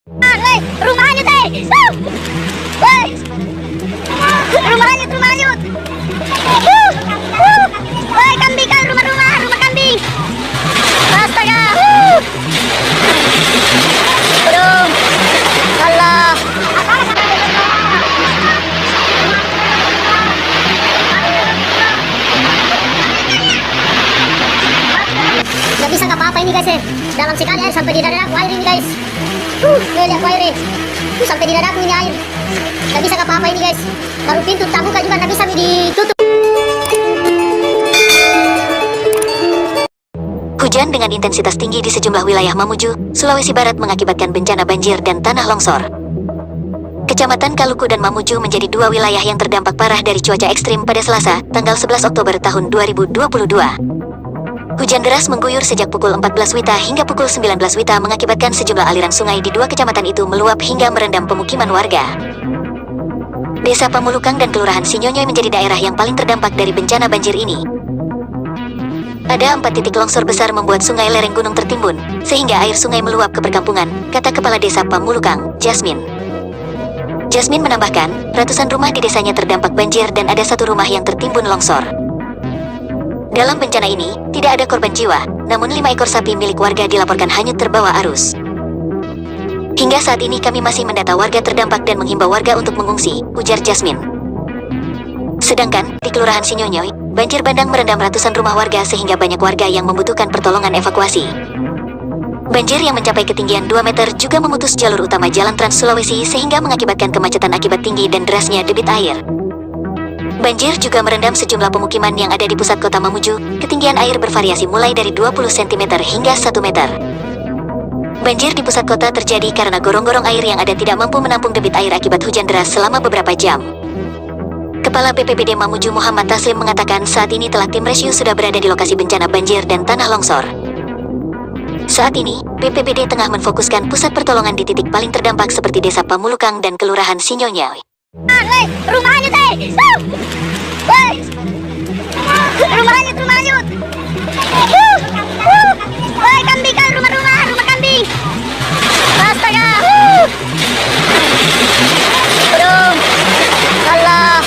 Woi, rumahnya teh. Woi, rumahnya. Woi, kambing kan rumah kambing. Astaga. Aduh. Allah. Gak bisa apa-apa ini guys ya. Dalam sekali air sampai di dadaku air ini guys. Lihat air. Sampai di dadaku ini air. Gak bisa apa-apa ini guys. Baru pintu tak buka juga gak bisa ditutup. Hujan dengan intensitas tinggi di sejumlah wilayah Mamuju, Sulawesi Barat mengakibatkan bencana banjir dan tanah longsor. Kecamatan Kaluku dan Mamuju menjadi dua wilayah yang terdampak parah dari cuaca ekstrim pada Selasa, tanggal 11 Oktober tahun 2022. Hujan deras mengguyur sejak pukul 14 WITA hingga pukul 19 WITA mengakibatkan sejumlah aliran sungai di dua kecamatan itu meluap hingga merendam pemukiman warga. Desa Pamulukang dan Kelurahan Sinyonyoy menjadi daerah yang paling terdampak dari bencana banjir ini. Ada 4 titik longsor besar membuat sungai lereng gunung tertimbun, sehingga air sungai meluap ke perkampungan, kata Kepala Desa Pamulukang, Jasmine. Jasmine menambahkan, ratusan rumah di desanya terdampak banjir dan ada satu rumah yang tertimbun longsor. Dalam bencana ini, tidak ada korban jiwa, namun 5 ekor sapi milik warga dilaporkan hanyut terbawa arus. Hingga saat ini kami masih mendata warga terdampak dan menghimbau warga untuk mengungsi, ujar Jasmine. Sedangkan, di Kelurahan Sinyonyoy, banjir bandang merendam ratusan rumah warga sehingga banyak warga yang membutuhkan pertolongan evakuasi. Banjir yang mencapai ketinggian 2 meter juga memutus jalur utama Jalan Trans Sulawesi sehingga mengakibatkan kemacetan akibat tinggi dan derasnya debit air. Banjir juga merendam sejumlah pemukiman yang ada di pusat kota Mamuju, ketinggian air bervariasi mulai dari 20 cm hingga 1 meter. Banjir di pusat kota terjadi karena gorong-gorong air yang ada tidak mampu menampung debit air akibat hujan deras selama beberapa jam. Kepala BPBD Mamuju Muhammad Taslim mengatakan saat ini telah tim rescue sudah berada di lokasi bencana banjir dan tanah longsor. Saat ini, BPBD tengah menfokuskan pusat pertolongan di titik paling terdampak seperti Desa Pamulukang dan Kelurahan Sinyonyoy. Woi, rumahnya teh. Woi, rumahnya. Woi, kambing kan rumah kambing. Astaga. Aduh. Allah.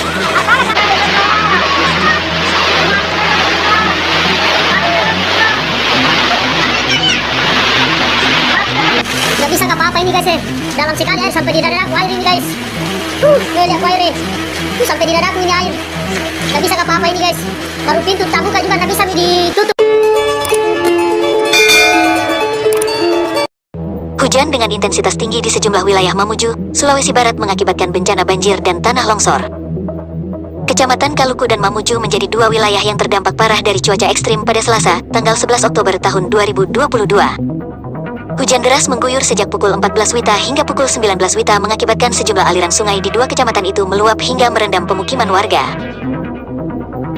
Gak bisa apa-apa ini guys ya. Dalam sekali air sampai di dadaku air ini guys. Lihat air. Sampai di dadaku ini air. Gak bisa apa-apa ini guys. Baru pintu tak buka juga gak bisa ditutup. Hujan dengan intensitas tinggi di sejumlah wilayah Mamuju, Sulawesi Barat mengakibatkan bencana banjir dan tanah longsor. Kecamatan Kaluku dan Mamuju menjadi dua wilayah yang terdampak parah dari cuaca ekstrim pada Selasa, tanggal 11 Oktober tahun 2022. Hujan deras mengguyur sejak pukul 14 WITA hingga pukul 19 WITA mengakibatkan sejumlah aliran sungai di dua kecamatan itu meluap hingga merendam pemukiman warga.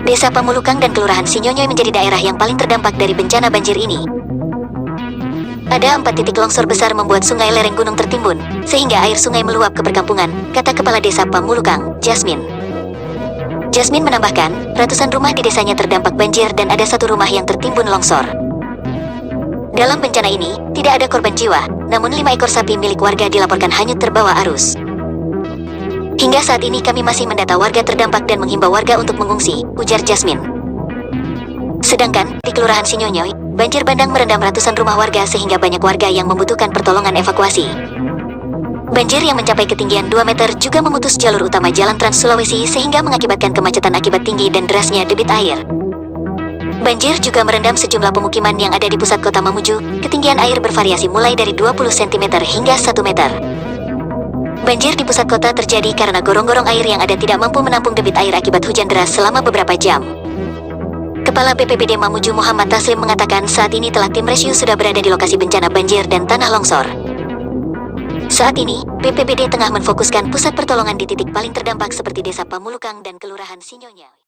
Desa Pamulukang dan Kelurahan Sinyonyoy menjadi daerah yang paling terdampak dari bencana banjir ini. Ada 4 titik longsor besar membuat sungai lereng gunung tertimbun, sehingga air sungai meluap ke perkampungan, kata Kepala Desa Pamulukang, Jasmine. Jasmine menambahkan, ratusan rumah di desanya terdampak banjir dan ada satu rumah yang tertimbun longsor. Dalam bencana ini, tidak ada korban jiwa, namun 5 ekor sapi milik warga dilaporkan hanyut terbawa arus. Hingga saat ini kami masih mendata warga terdampak dan menghimbau warga untuk mengungsi, ujar Jasmine. Sedangkan, di Kelurahan Sinyonyoy, banjir bandang merendam ratusan rumah warga sehingga banyak warga yang membutuhkan pertolongan evakuasi. Banjir yang mencapai ketinggian 2 meter juga memutus jalur utama Jalan Trans Sulawesi sehingga mengakibatkan kemacetan akibat tinggi dan derasnya debit air. Banjir juga merendam sejumlah pemukiman yang ada di pusat kota Mamuju, ketinggian air bervariasi mulai dari 20 cm hingga 1 meter. Banjir di pusat kota terjadi karena gorong-gorong air yang ada tidak mampu menampung debit air akibat hujan deras selama beberapa jam. Kepala BPBD Mamuju Muhammad Taslim mengatakan saat ini telah tim rescue sudah berada di lokasi bencana banjir dan tanah longsor. Saat ini, BPBD tengah menfokuskan pusat pertolongan di titik paling terdampak seperti Desa Pamulukang dan Kelurahan Sinyonyoy.